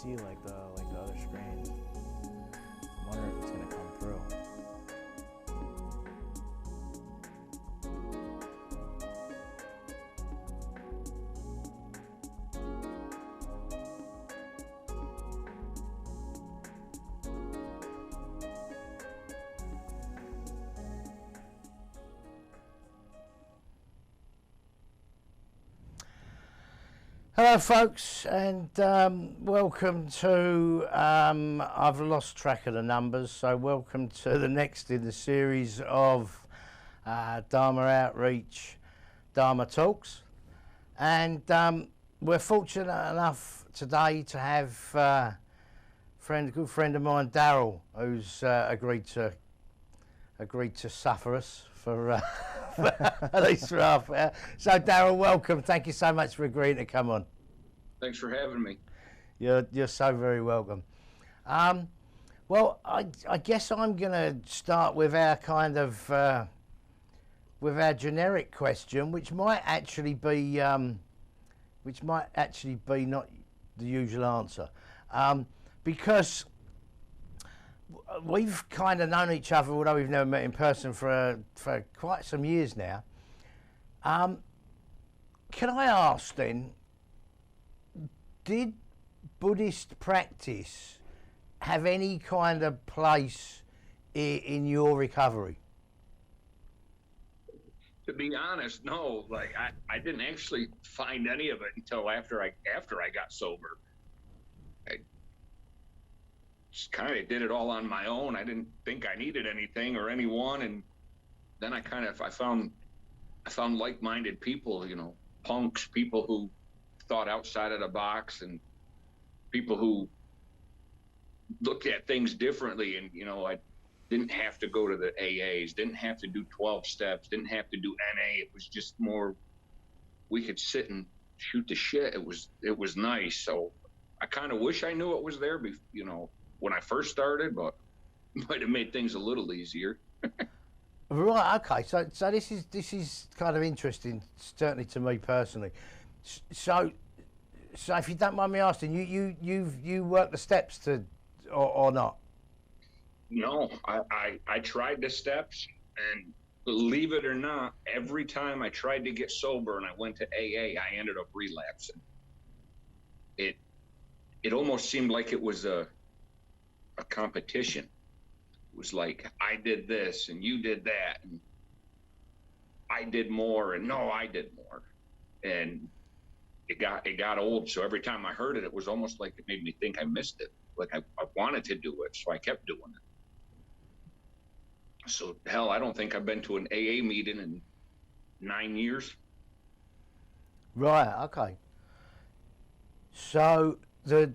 see like the other screen. I'm wondering if it's gonna come through. Hello folks, and welcome to, I've lost track of the numbers, so welcome to the next in the series of Dharma Outreach, Dharma Talks. And we're fortunate enough today to have a good friend of mine, Darrell, who's agreed to suffer us for at least for half an hour. So Darrell, welcome. Thank you so much for agreeing to come on. Thanks for having me. You're so very welcome. Well, I guess I'm going to start with our kind of with our generic question, which might actually be not the usual answer, because we've kind of known each other, although we've never met in person for quite some years now. Can I ask then, did Buddhist practice have any kind of place in your recovery? To be honest, no. Like I didn't actually find any of it until after I got sober. I just kind of did it all on my own. I didn't think I needed anything or anyone, and then I found like-minded people, punks, people who thought outside of the box, and people who looked at things differently. And I didn't have to go to the AAs, didn't have to do 12 steps, didn't have to do NA. It was just more, we could sit and shoot the shit. It was nice. So I kind of wish I knew it was there, when I first started, but might have made things a little easier. Right. Okay. So this is kind of interesting, certainly to me personally. So if you don't mind me asking, you work the steps or not? No, I tried the steps, and believe it or not, every time I tried to get sober and I went to AA, I ended up relapsing. It almost seemed like it was a competition. It was like, I did this and you did that, and I did more, and no, I did more. And it got old. So every time I heard it, it was almost like it made me think I missed it. Like I wanted to do it, so I kept doing it. So hell, I don't think I've been to an AA meeting in 9 years. Right. Okay. So the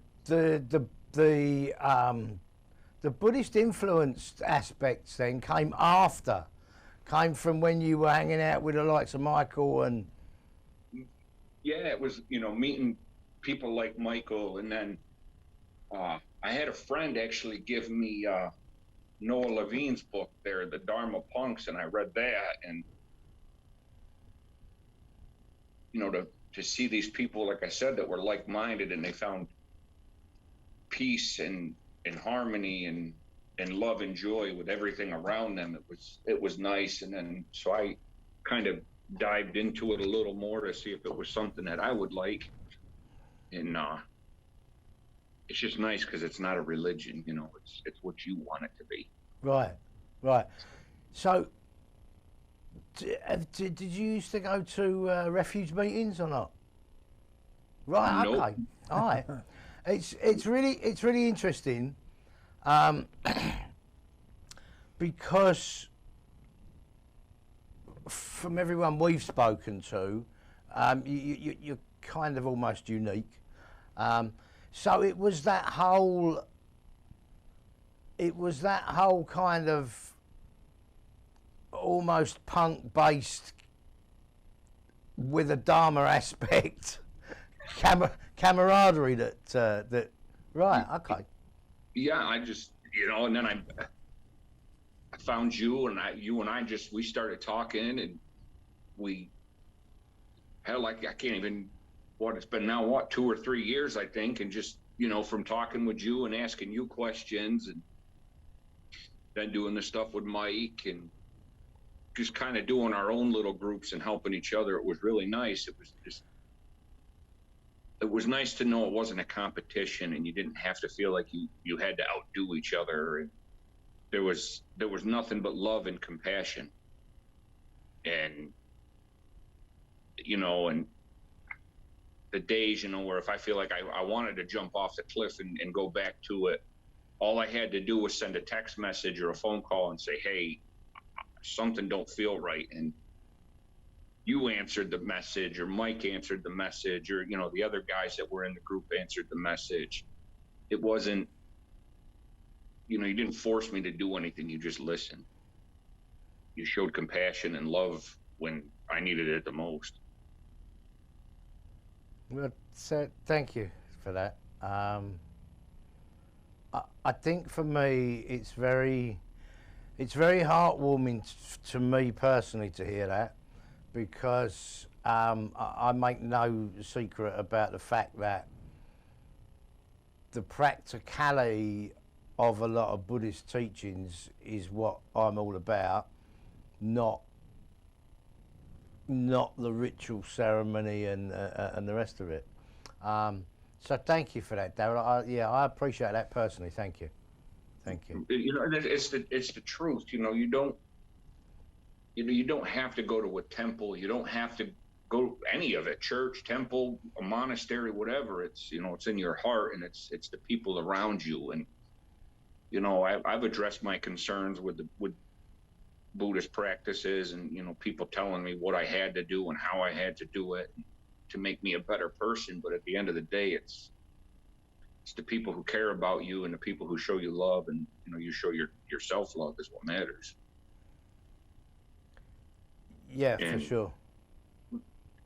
Buddhist influenced aspects then came from when you were hanging out with the likes of Michael and. Yeah, it was, meeting people like Michael. And then I had a friend actually give me Noah Levine's book there, The Dharma Punks, and I read that. And, to see these people, like I said, that were like-minded, and they found peace and harmony and love and joy with everything around them. It was nice. And then, so I kind of dived into it a little more to see if it was something that I would like. And it's just nice because it's not a religion, it's what you want it to be. Right. So did you used to go to refuge meetings or not? Right. Nope. Okay. All right. It's really interesting, because from everyone we've spoken to, you're kind of almost unique. So it was that whole kind of almost punk-based with a Dharma aspect, camaraderie that. Right. Okay. Yeah, I just and then I found you, and we started talking, and we hell, like I can't even, it's been now 2 or 3 years, I think, and just from talking with you and asking you questions, and then doing the stuff with Mike, and just kind of doing our own little groups and helping each other. It was really nice. It was nice to know it wasn't a competition, and you didn't have to feel like you had to outdo each other. And there was nothing but love and compassion. And, and the days, where if I feel like I wanted to jump off the cliff and go back to it, all I had to do was send a text message or a phone call and say, hey, something don't feel right. And you answered the message, or Mike answered the message, or, the other guys that were in the group answered the message. It wasn't, you didn't force me to do anything. You just listened. You showed compassion and love when I needed it the most. Well, so thank you for that. I think for me, it's very heartwarming to me personally to hear that, because I make no secret about the fact that the practicality of a lot of Buddhist teachings is what I'm all about, not the ritual ceremony and the rest of it. So thank you for that, Darrell. I appreciate that personally. Thank you. It's the truth. You don't have to go to a temple. You don't have to go to any of it, church, temple, a monastery, whatever. It's it's in your heart, and it's the people around you. And I've addressed my concerns with Buddhist practices, and people telling me what I had to do and how I had to do it to make me a better person. But at the end of the day, it's the people who care about you and the people who show you love, and you show your self-love is what matters. Yeah, and, for sure.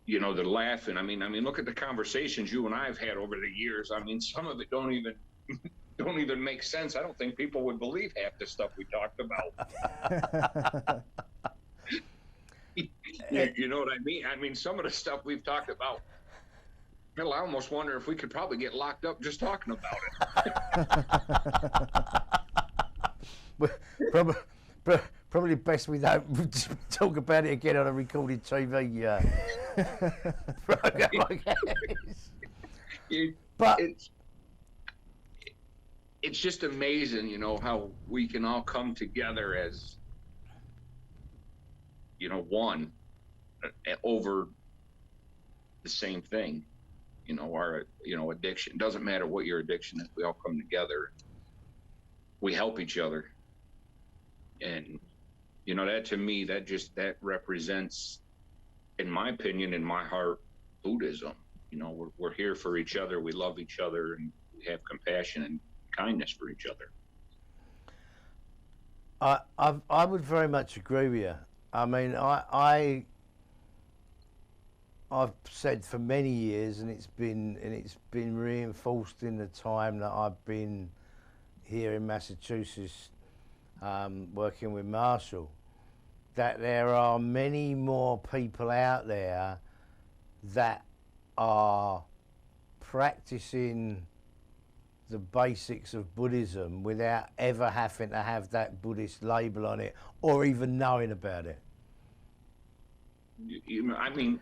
The laughing. I mean, look at the conversations you and I have had over the years. I mean, some of it don't even make sense. I don't think people would believe half the stuff we talked about. You know what I mean? I mean, some of the stuff we've talked about, hell, I almost wonder if we could probably get locked up just talking about it. Probably best we don't talk about it again on a recorded TV program, I guess. But it's just amazing, how we can all come together as, one over the same thing, our, addiction. Doesn't matter what your addiction is, we all come together. We help each other. And, that to me, that represents, in my opinion, in my heart, Buddhism. We're here for each other. We love each other, and we have compassion and kindness for each other. I would very much agree with you. I mean, I've said for many years, and it's been reinforced in the time that I've been here in Massachusetts, working with Marshall, that there are many more people out there that are practicing the basics of Buddhism without ever having to have that Buddhist label on it or even knowing about it. I mean,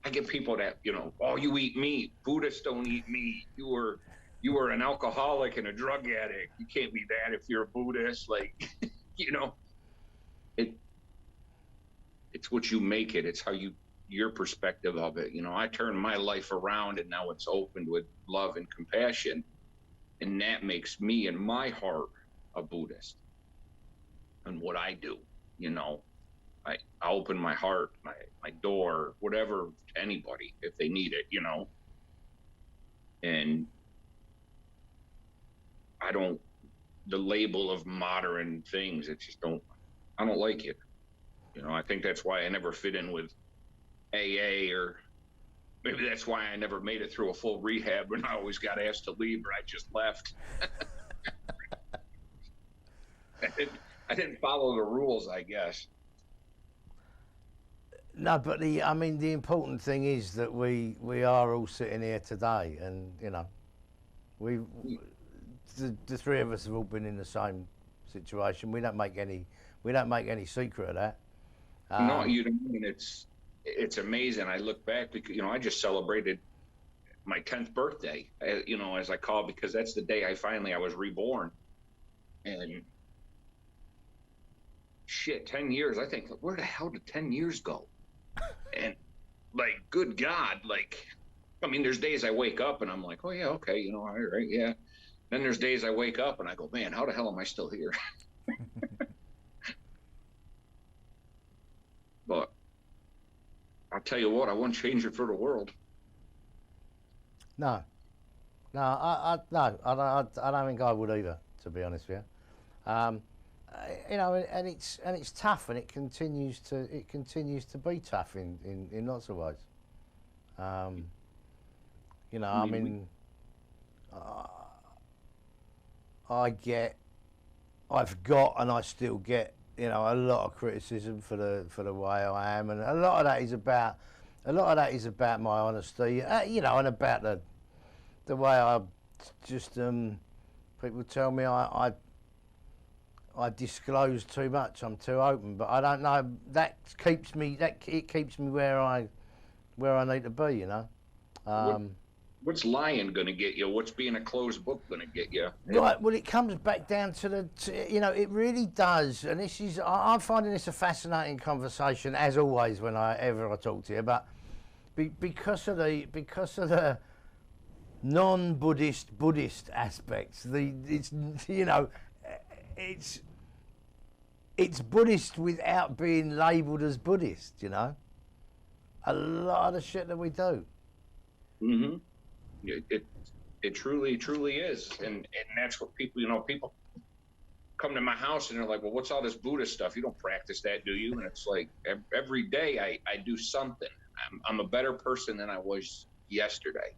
I get people that, oh, you eat meat. Buddhists don't eat meat. You were an alcoholic and a drug addict. You can't be that if you're a Buddhist. Like, it's what you make it. It's how your perspective of it. I turned my life around, and now it's opened with love and compassion. And that makes me, in my heart, a Buddhist. And what I do, I open my heart, my door, whatever, to anybody if they need it, And the label of modern things, I don't like it. I think that's why I never fit in with AA, or maybe that's why I never made it through a full rehab and I always got asked to leave, or I just left. I didn't follow the rules, I guess. No, but the important thing is that we are all sitting here today, and The three of us have all been in the same situation. We don't make any secret of that. No, you don't. And it's amazing. I look back because I just celebrated my 10th birthday. As I call it, because that's the day I was reborn. And shit, 10 years. I think, where the hell did 10 years go? And like, good God, like, I mean, there's days I wake up and I'm like, oh yeah, okay, all right, yeah. Then there's days I wake up and I go, man, how the hell am I still here? But I'll tell you what, I wouldn't change it for the world. No, I don't think I would either, to be honest with you. And it's tough, and it continues to be tough in lots of ways. I mean, I've got, and I still get, a lot of criticism for the way I am, and a lot of that is about my honesty, and about the way I just people tell me I disclose too much. I'm too open, but I don't know. It keeps me where I need to be. What's lying going to get you? What's being a closed book going to get you? Right. Well, it comes back down to it really does. And I'm finding this a fascinating conversation, as always, whenever I talk to you. But because of the non-Buddhist Buddhist aspects, it's Buddhist without being labelled as Buddhist. A lot of the shit that we do. Mm-hmm. It truly is, and that's what people people come to my house and they're like, well, what's all this Buddhist stuff? You don't practice that, do you? And it's like every day I do something. I'm a better person than I was yesterday,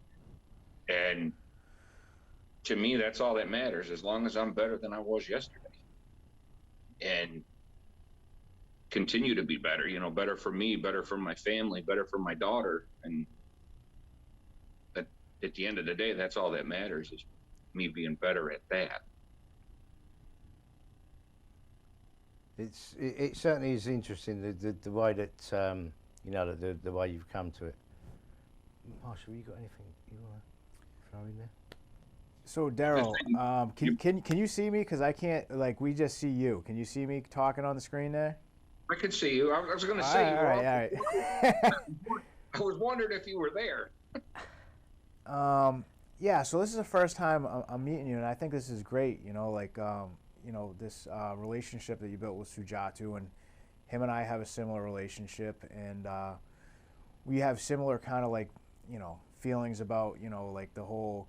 and to me that's all that matters. As long as I'm better than I was yesterday, and continue to be better, better for me, better for my family, better for my daughter, and at the end of the day, that's all that matters, is me being better at that. It certainly is interesting the way that the way you've come to it. Marshall, you got anything you want to throw in there? So Darrell, can you see me? Because I can't. Like, we just see you. Can you see me talking on the screen there? I can see you. I was going to say. All right. I was wondering if you were there. Yeah, so this is the first time I'm meeting you, and I think this is great, this relationship that you built with Sujatu, and him and I have a similar relationship, and we have similar kind of feelings about, the whole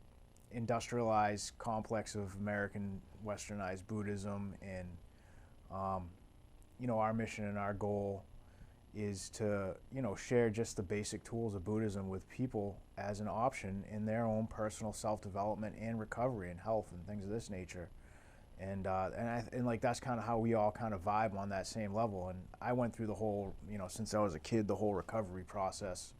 industrialized complex of American westernized Buddhism, and, our mission and our goal is to, share just the basic tools of Buddhism with people as an option in their own personal self-development and recovery and health and things of this nature. And that's kind of how we all kind of vibe on that same level. And I went through the whole, since I was a kid, the whole recovery process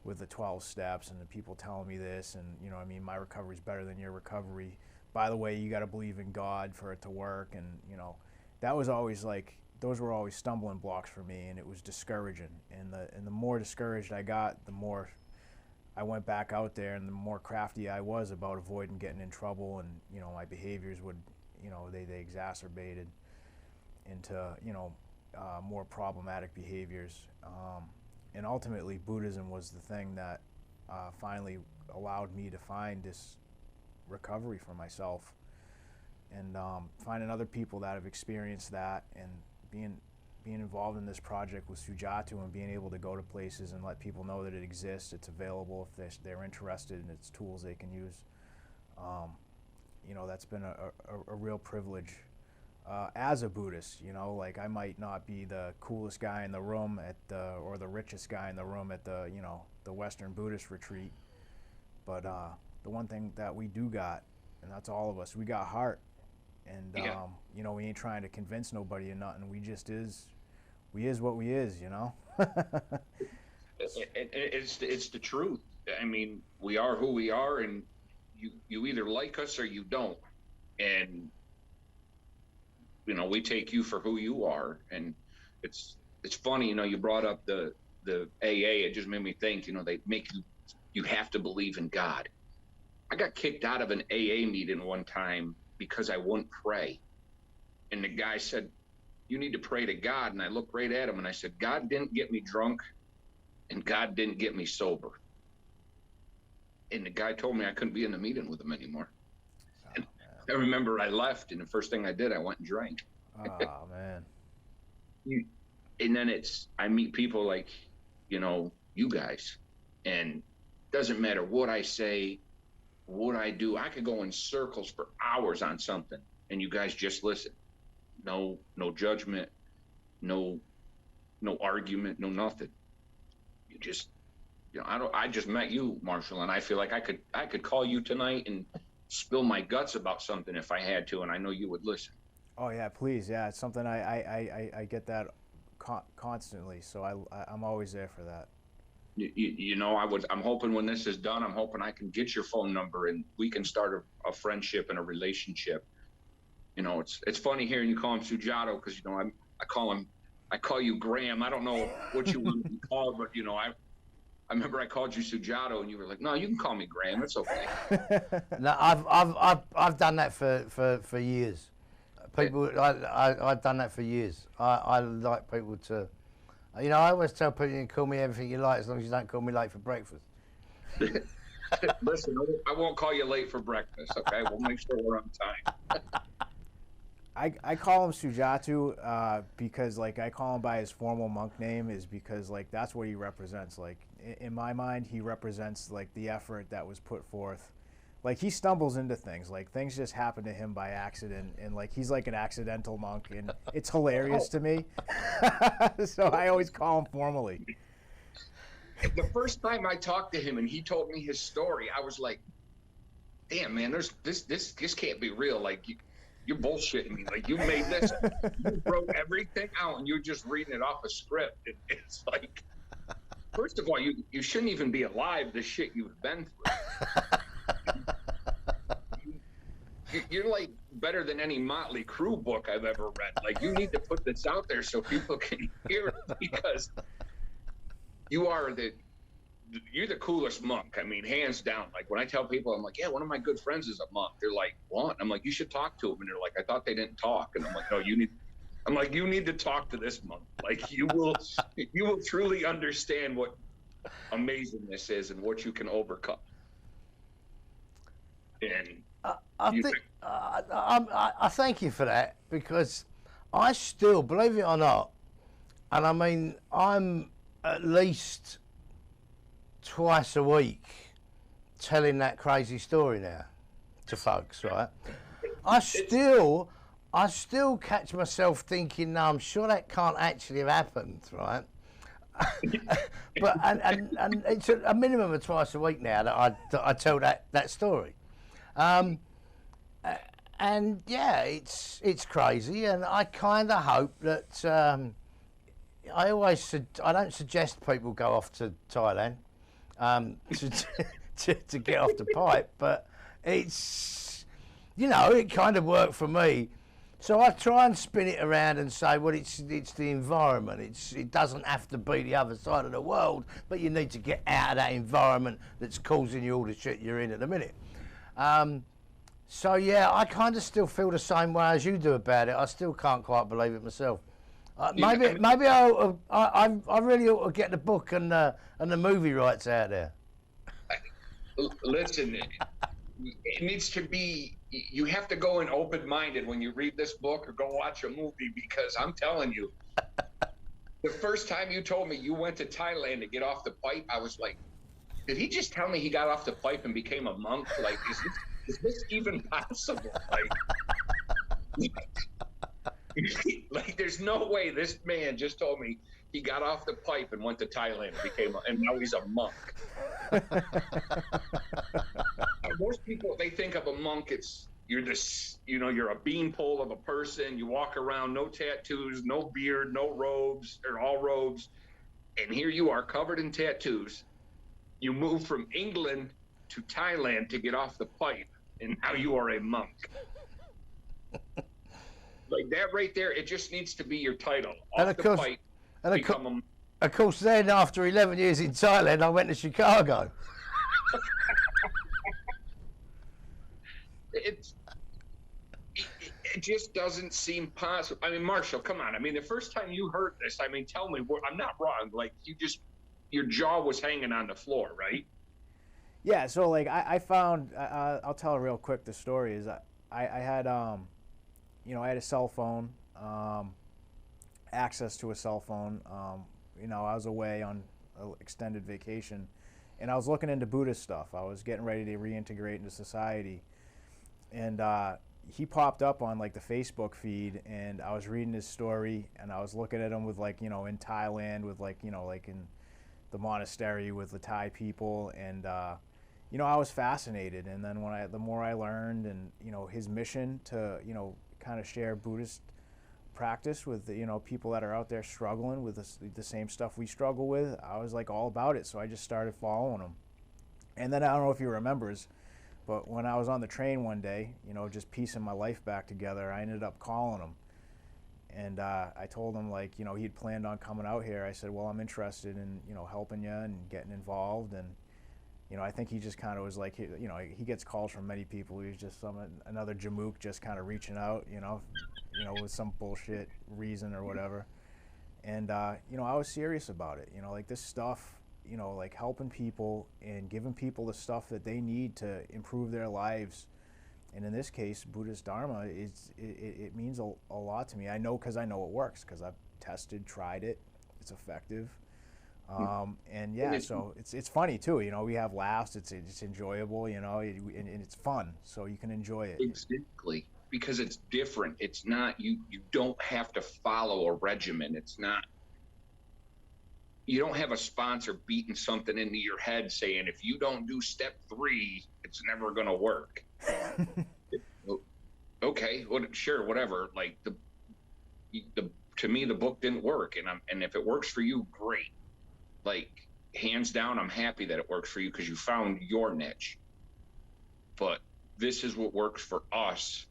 with the 12 steps and the people telling me this, and, my recovery's better than your recovery. By the way, you got to believe in God for it to work. And, that was always those were always stumbling blocks for me, and it was discouraging. And the more discouraged I got, the more I went back out there, and the more crafty I was about avoiding getting in trouble, and my behaviors would, they exacerbated into more problematic behaviors. And ultimately, Buddhism was the thing that finally allowed me to find this recovery for myself, and finding other people that have experienced that, and being involved in this project with Sujatu, and being able to go to places and let people know that it exists, it's available if they're interested, and it's tools they can use. That's been a real privilege as a Buddhist. I might not be the coolest guy in the room or the richest guy in the room at the Western Buddhist retreat, but the one thing that we do got, and that's all of us, we got heart. And, we ain't trying to convince nobody or nothing. We just we is what we is, It's the truth. I mean, we are who we are, and, you either like us or you don't. And, you know, we take you for who you are. And it's funny, you know, you brought up the AA. It just made me think, you know, they make you have to believe in God. I got kicked out of an AA meeting one time because I wouldn't pray. And the guy said, you need to pray to God. And I looked right at him and I said, God didn't get me drunk and God didn't get me sober. And the guy told me I couldn't be in the meeting with him anymore. And I remember I left, and the first thing I did, I went and drank. Oh, man. And then I meet people like, you know, you guys, and it doesn't matter what I say, what I do. I could go in circles for hours on something, and you guys just listen. No judgment, no argument, no nothing. You just, you know, I just met you, Marshall, and I feel like I could call you tonight and spill my guts about something if I had to, and I know you would listen. Oh yeah, please, yeah. It's something I get that constantly, so I'm always there for that. You know, I'm hoping when this is done, I'm hoping I can get your phone number and we can start a friendship and a relationship. You know, it's funny hearing you call him Sujato, because, you know, I call you Graham. I don't know what you want to be called, but, you know, I remember I called you Sujato and you were like, no, you can call me Graham. It's okay. No, I've done that for years. People, I've done that for years. I like people to, you know, I always tell people you can call me everything you like as long as you don't call me late for breakfast. Listen, I won't call you late for breakfast, okay? We'll make sure we're on time. I call him Sujatu because, like, I call him by his formal monk name is because, like, that's what he represents. Like, in my mind, he represents, like, the effort that was put forth. Like, he stumbles into things. Like, things just happen to him by accident, and, like, he's like an accidental monk, and it's hilarious to me. So I always call him formally. The first time I talked to him and he told me his story, I was like, damn, man, this can't be real. Like, you're bullshitting me. Like, you made this, you wrote everything out and you're just reading it off a script. It's like, first of all, you shouldn't even be alive, the shit you've been through. You're like better than any Motley Crue book I've ever read. Like, you need to put this out there so people can hear it, because you're the coolest monk. I mean, hands down. Like, when I tell people, I'm like, yeah, one of my good friends is a monk. They're like, what? I'm like, you should talk to him. And they're like, I thought they didn't talk. And I'm like, no, you need to talk to this monk. Like, you will truly understand what amazing this is and what you can overcome. And I thank you for that, because I still, believe it or not, and I mean, I'm at least twice a week telling that crazy story now to folks, right? I still catch myself thinking, no, I'm sure that can't actually have happened, right? But and it's a minimum of twice a week now that I tell that story. And yeah, it's crazy, and I kind of hope that I don't suggest people go off to Thailand to get off the pipe, but it's, you know, it kind of worked for me. So I try and spin it around and say, well, it's the environment. It doesn't have to be the other side of the world, but you need to get out of that environment that's causing you all the shit you're in at the minute. So yeah, I kind of still feel the same way as you do about it. I still can't quite believe it myself. Maybe I really ought to get the book and the movie rights out there. Listen, it needs to be. You have to go in open-minded when you read this book or go watch a movie, because I'm telling you, the first time you told me you went to Thailand to get off the pipe, I was like, did he just tell me he got off the pipe and became a monk? Like, is this even possible? Like, there's no way this man just told me he got off the pipe and went to Thailand and now he's a monk. Most people, they think of a monk, you're a beanpole of a person. You walk around, no tattoos, no beard, no robes, or all robes. And here you are covered in tattoos. You moved from England to Thailand to get off the pipe, and now you are a monk. Like that right there, it just needs to be your title. Off the pipe, become a monk. Of course, then after 11 years in Thailand, I went to Chicago. It just doesn't seem possible. I mean, Marshall, come on. I mean, the first time you heard this, I mean, tell me, I'm not wrong. Like, your jaw was hanging on the floor, right? Yeah, so like I found, I'll tell real quick the story is I had, you know, I had a cell phone, access to a cell phone. You know, I was away on an extended vacation, and I was looking into Buddhist stuff. I was getting ready to reintegrate into society, and he popped up on like the Facebook feed, and I was reading his story, and I was looking at him with like, you know, in Thailand with like, you know, like in the monastery with the Thai people, and you know, I was fascinated. And then the more I learned, and you know, his mission to, you know, kind of share Buddhist practice with the, you know, people that are out there struggling with the same stuff we struggle with, I was like all about it. So I just started following him. And then I don't know if he remembers, but when I was on the train one day, you know, just piecing my life back together, I ended up calling him. And I told him, like, you know, he'd planned on coming out here. I said, well, I'm interested in, you know, helping you and getting involved. And, you know, I think he just kind of was like, you know, he gets calls from many people. He's just another jamook just kind of reaching out, you know, with some bullshit reason or whatever. And, you know, I was serious about it. You know, like this stuff, you know, like helping people and giving people the stuff that they need to improve their lives. And in this case, Buddhist Dharma, it means a lot to me. I know because I know it works, because I've tested, tried it. It's effective. And yeah, so it's funny too. You know, we have laughs. It's enjoyable. You know, and it's fun, so you can enjoy it. Exactly, because it's different. It's not you don't have to follow a regimen. It's not. You don't have a sponsor beating something into your head saying, if you don't do step 3, it's never going to work. Okay, well, sure, whatever. Like to me, the book didn't work, and if it works for you, great. Like, hands down, I'm happy that it works for you because you found your niche. But this is what works for us.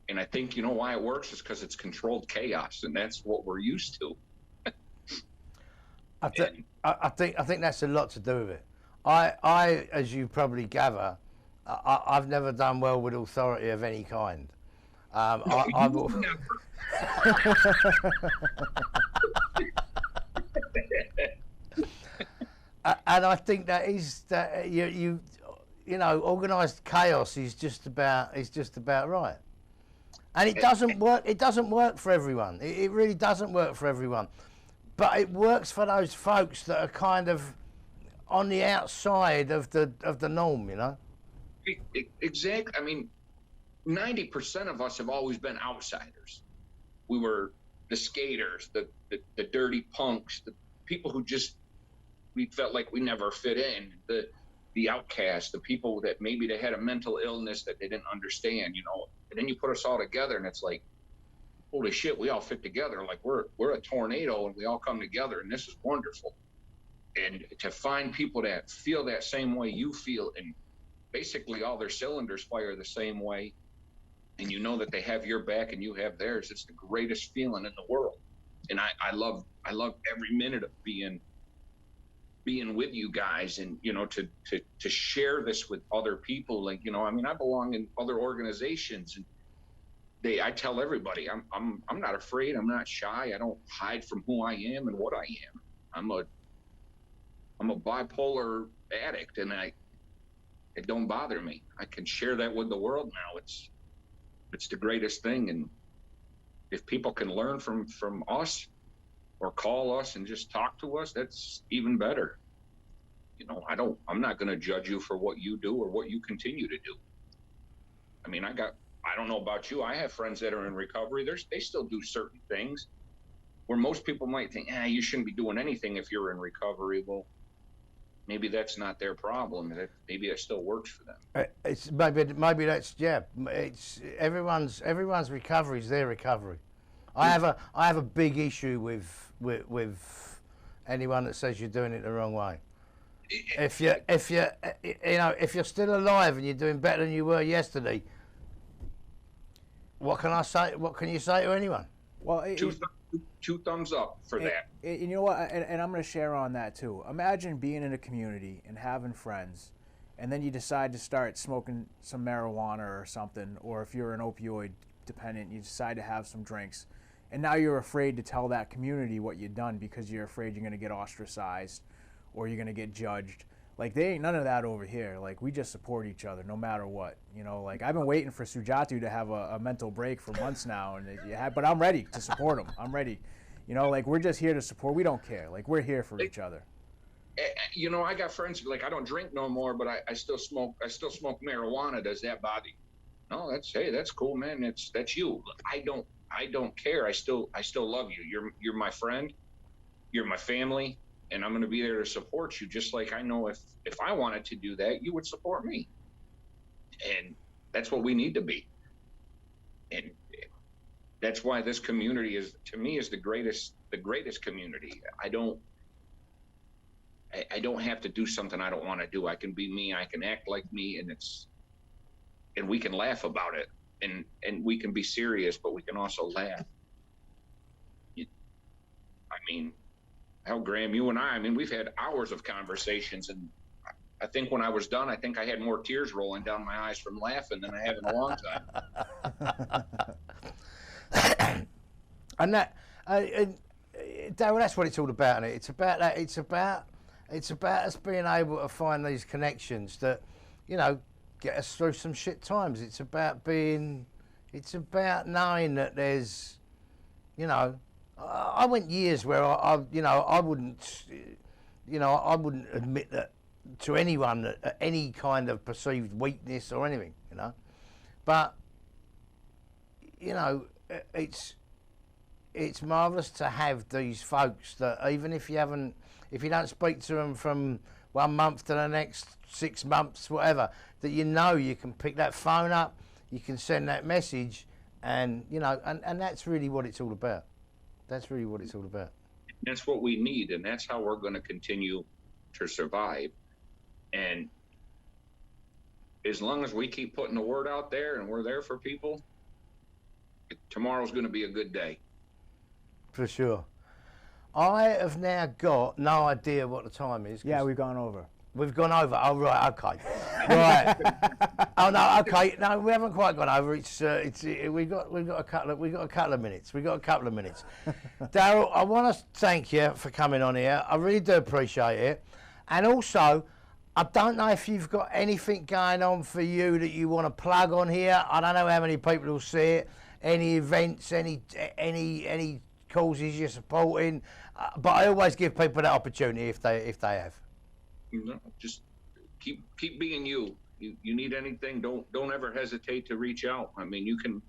And I think, you know why it works is because it's controlled chaos, and that's what we're used to. I think that's a lot to do with it. I as you probably gather, I've never done well with authority of any kind. And I think that is that you know, organised chaos is just about right. And it doesn't work. It doesn't work for everyone. It really doesn't work for everyone. But it works for those folks that are kind of on the outside of the norm, you know. Exactly. I mean, 90% of us have always been outsiders. We were the skaters, the dirty punks, the people who just, we felt like we never fit in, the outcasts, the people that maybe they had a mental illness that they didn't understand, you know. And then you put us all together, and it's like, holy shit, we all fit together. Like we're a tornado, and we all come together, and this is wonderful. And to find people that feel that same way you feel, and basically all their cylinders fire the same way, and you know that they have your back and you have theirs, it's the greatest feeling in the world. And I love every minute of being with you guys, and you know, to share this with other people. Like, you know, I mean, I belong in other organizations, and I tell everybody I'm not afraid, I'm not shy, I don't hide from who I am and what I am. I'm a bipolar addict, and it don't bother me. I can share that with the world now. It's the greatest thing. And if people can learn from us or call us and just talk to us, that's even better. You know, I'm not going to judge you for what you do or what you continue to do. I mean, I don't know about you. I have friends that are in recovery. They still do certain things where most people might think, you shouldn't be doing anything if you're in recovery. Well, maybe that's not their problem. Maybe it still works for them. It's maybe that's, yeah. It's everyone's recovery is their recovery. I have a big issue with anyone that says you're doing it the wrong way. if you're still alive and you're doing better than you were yesterday, what can I say? What can you say to anyone? Well, two thumbs up for that. You know what? And I'm going to share on that too. Imagine being in a community and having friends, and then you decide to start smoking some marijuana or something, or if you're an opioid dependent, you decide to have some drinks, and now you're afraid to tell that community what you've done because you're afraid you're going to get ostracized or you're going to get judged. Like, they ain't none of that over here. Like, we just support each other no matter what. You know, like, I've been waiting for Sujatu to have a mental break for months now, but I'm ready to support him. I'm ready. You know, like, we're just here to support. We don't care. Like, we're here for each other. You know, I got friends, like, I don't drink no more, but I still smoke. I still smoke marijuana. Does that bother you? No, that's cool, man. That's you. I don't care. I still love you. You're my friend. You're my family. And I'm going to be there to support you, just like I know if I wanted to do that, you would support me. And that's what we need to be. And that's why this community is, to me, is the greatest community. I don't have to do something I don't want to do. I can be me. I can act like me, and we can laugh about it. And we can be serious, but we can also laugh. I mean, hell, Graham, you and I mean, we've had hours of conversations, and I think when I was done, I think I had more tears rolling down my eyes from laughing than I have in a long time. And that, Darrell, that's what it's all about, isn't it? It's about that. It's about us being able to find these connections that, you know, get us through some shit times. It's about knowing that there's, you know, I went years where I wouldn't admit that to anyone, that any kind of perceived weakness or anything, you know. But, you know, it's marvellous to have these folks that even if you don't speak to them from 1 month to the next 6 months, whatever, that you know you can pick that phone up, you can send that message, and, you know, and that's really what it's all about. That's really what it's all about. That's what we need, and that's how we're going to continue to survive. And as long as we keep putting the word out there and we're there for people, tomorrow's going to be a good day. For sure. I have now got no idea what the time is. Yeah, we've gone over. We've gone over. Oh, right, okay. Right. Oh no, okay. No, we haven't quite gone over. We've got a couple of minutes. Darrell, I want to thank you for coming on here. I really do appreciate it. And also, I don't know if you've got anything going on for you that you want to plug on here. I don't know how many people will see it. Any events, any causes you're supporting. But I always give people that opportunity if they have. No, just keep being you. You need anything, don't ever hesitate to reach out. I mean, you can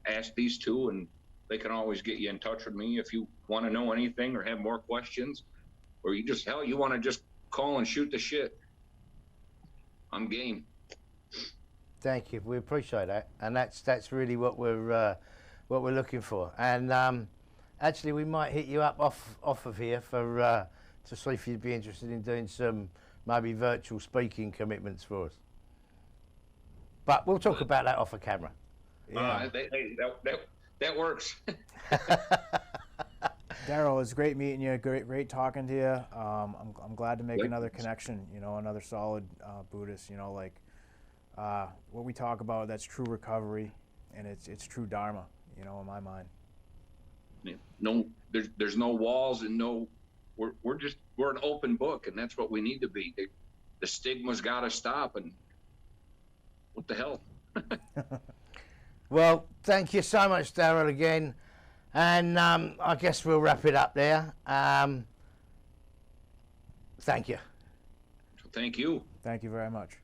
ask these two, and they can always get you in touch with me if you want to know anything or have more questions, or you want to just call and shoot the shit. I'm game. Thank you. We appreciate that, and that's really what we're looking for. And actually, we might hit you up off of here for to see if you'd be interested in doing some maybe virtual speaking commitments for us. But we'll talk about that off of camera. Yeah. That works. Darrell, it's great meeting you. Great talking to you. I'm glad to make another connection. You know, another solid Buddhist. You know, like what we talk about. That's true recovery, and it's true Dharma. You know, in my mind. Yeah. No, there's no walls and no. We're an open book, and that's what we need to be. The stigma's got to stop, and what the hell? Well, thank you so much, Darrell, again, and I guess we'll wrap it up there. Thank you. Thank you. Thank you very much.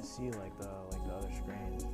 See like the other screens.